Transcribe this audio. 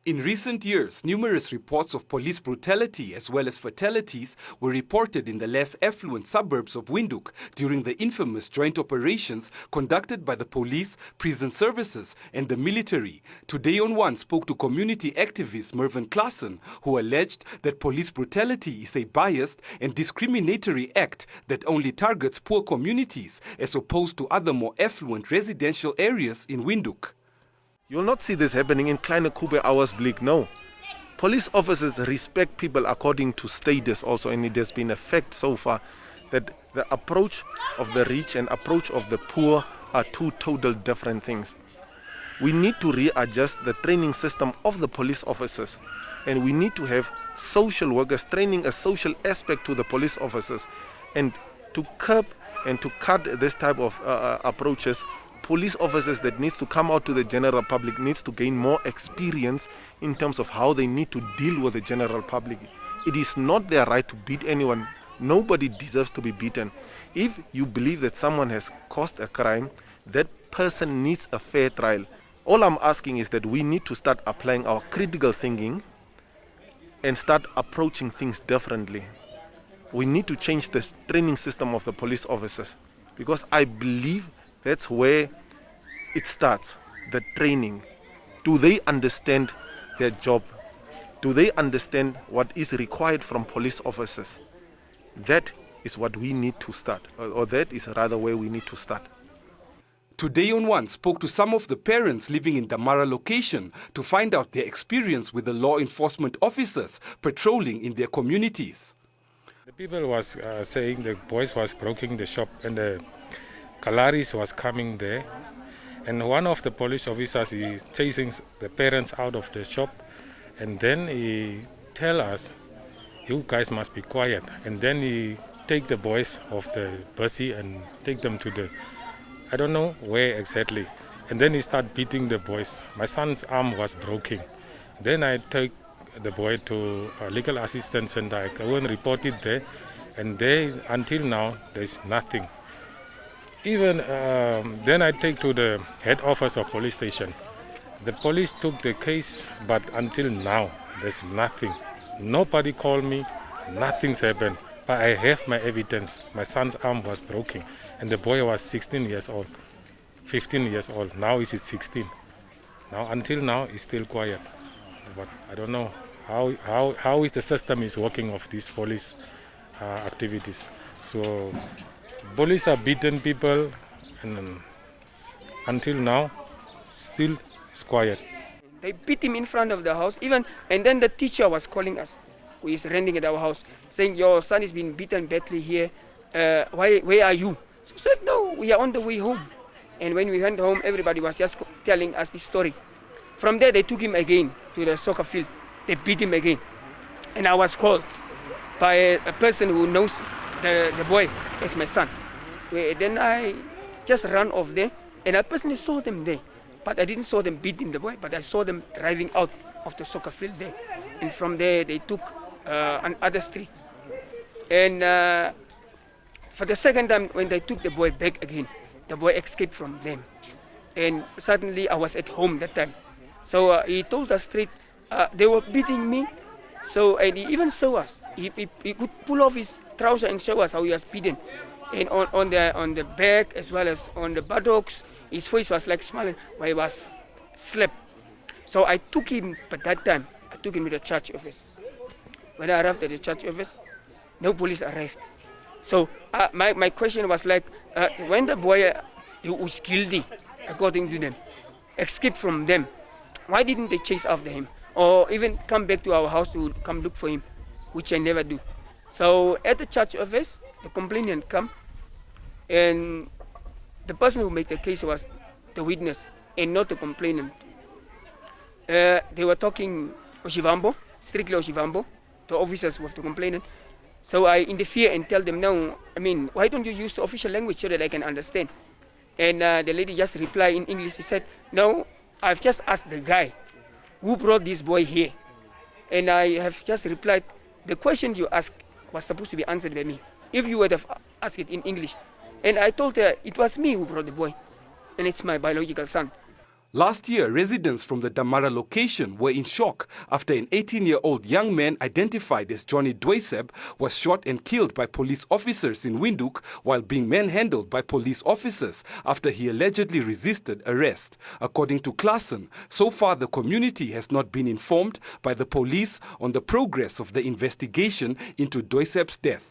In recent years, numerous reports of police brutality as well as fatalities were reported in the less affluent suburbs of Windhoek during the infamous joint operations conducted by the police, prison services and the military. Today on One spoke to community activist Merven Classen, who alleged that police brutality is a biased and discriminatory act that only targets poor communities as opposed to other more affluent residential areas in Windhoek. You'll not see this happening in Kleine Kube Ouwersblik, no. Police officers respect people according to status also, and it has been a fact so far that the approach of the rich and approach of the poor are two total different things. We need to readjust the training system of the police officers, and we need to have social workers training a social aspect to the police officers, and to curb and to cut this type of approaches. Police officers that needs to come out to the general public needs to gain more experience in terms of how they need to deal with the general public. It is not their right to beat anyone. Nobody deserves to be beaten. If you believe that someone has caused a crime, that person needs a fair trial. All I'm asking is that we need to start applying our critical thinking and start approaching things differently. We need to change the training system of the police officers, because I believe that's where it starts, the training. Do they understand their job? Do they understand what is required from police officers? That is what we need to start, or that is rather where we need to start. Today on One spoke to some of the parents living in Damara location to find out their experience with the law enforcement officers patrolling in their communities. The people was saying the boys was breaking the shop and the Kalaris was coming there, and one of the police officers is chasing the parents out of the shop, and then he tell us, you guys must be quiet, and then he take the boys off the bussy and take them to the, I don't know where exactly, and then he start beating the boys. My son's arm was broken. Then I take the boy to a legal assistance center. I go and report it there, and there until now there's nothing. Even then I take to the head office of police station. The police took the case, but until now, there's nothing. Nobody called me, nothing's happened. But I have my evidence. My son's arm was broken, and the boy was 16 years old, 15 years old. Now he's 16. Now, until now, he's still quiet. But I don't know how is the system is working of these police activities. So police are beating people, and until now, still it's quiet. They beat him in front of the house, even, and then the teacher was calling us, who is renting at our house, saying, your son is being beaten badly here. Where are you? So we said, no, we are on the way home. And when we went home, everybody was just telling us this story. From there, they took him again to the soccer field. They beat him again. And I was called by a person who knows the boy as my son. Then I just ran off there, and I personally saw them there. But I didn't saw them beating the boy, but I saw them driving out of the soccer field there. And from there, they took another street. And for the second time, when they took the boy back again, the boy escaped from them. And suddenly, I was at home that time. So he told us straight, they were beating me. So, and he even saw us. He could pull off his trouser and show us how he was beaten. And on the back as well as on the buttocks, his face was like smiling while he was slapped. So I took him, but that time, I took him to the church office. When I arrived at the church office, no police arrived. So my question was like, when the boy who was guilty, according to them, escaped from them, why didn't they chase after him? Or even come back to our house to come look for him, which I never do. So at the church office, the complainant come, and the person who made the case was the witness and not the complainant. They were talking Oshivambo, strictly Oshivambo, the officers with the complainant. So I interfere and tell them, no, I mean, why don't you use the official language so that I can understand? And the lady just replied in English. She said, no, I've just asked the guy who brought this boy here. And I have just replied, the question you asked was supposed to be answered by me, if you would have asked it in English. And I told her, it was me who brought the boy, and it's my biological son. Last year, residents from the Damara location were in shock after an 18-year-old young man identified as Johnny Dwyseb was shot and killed by police officers in Windhoek while being manhandled by police officers after he allegedly resisted arrest. According to Classen, so far the community has not been informed by the police on the progress of the investigation into Dwyseb's death.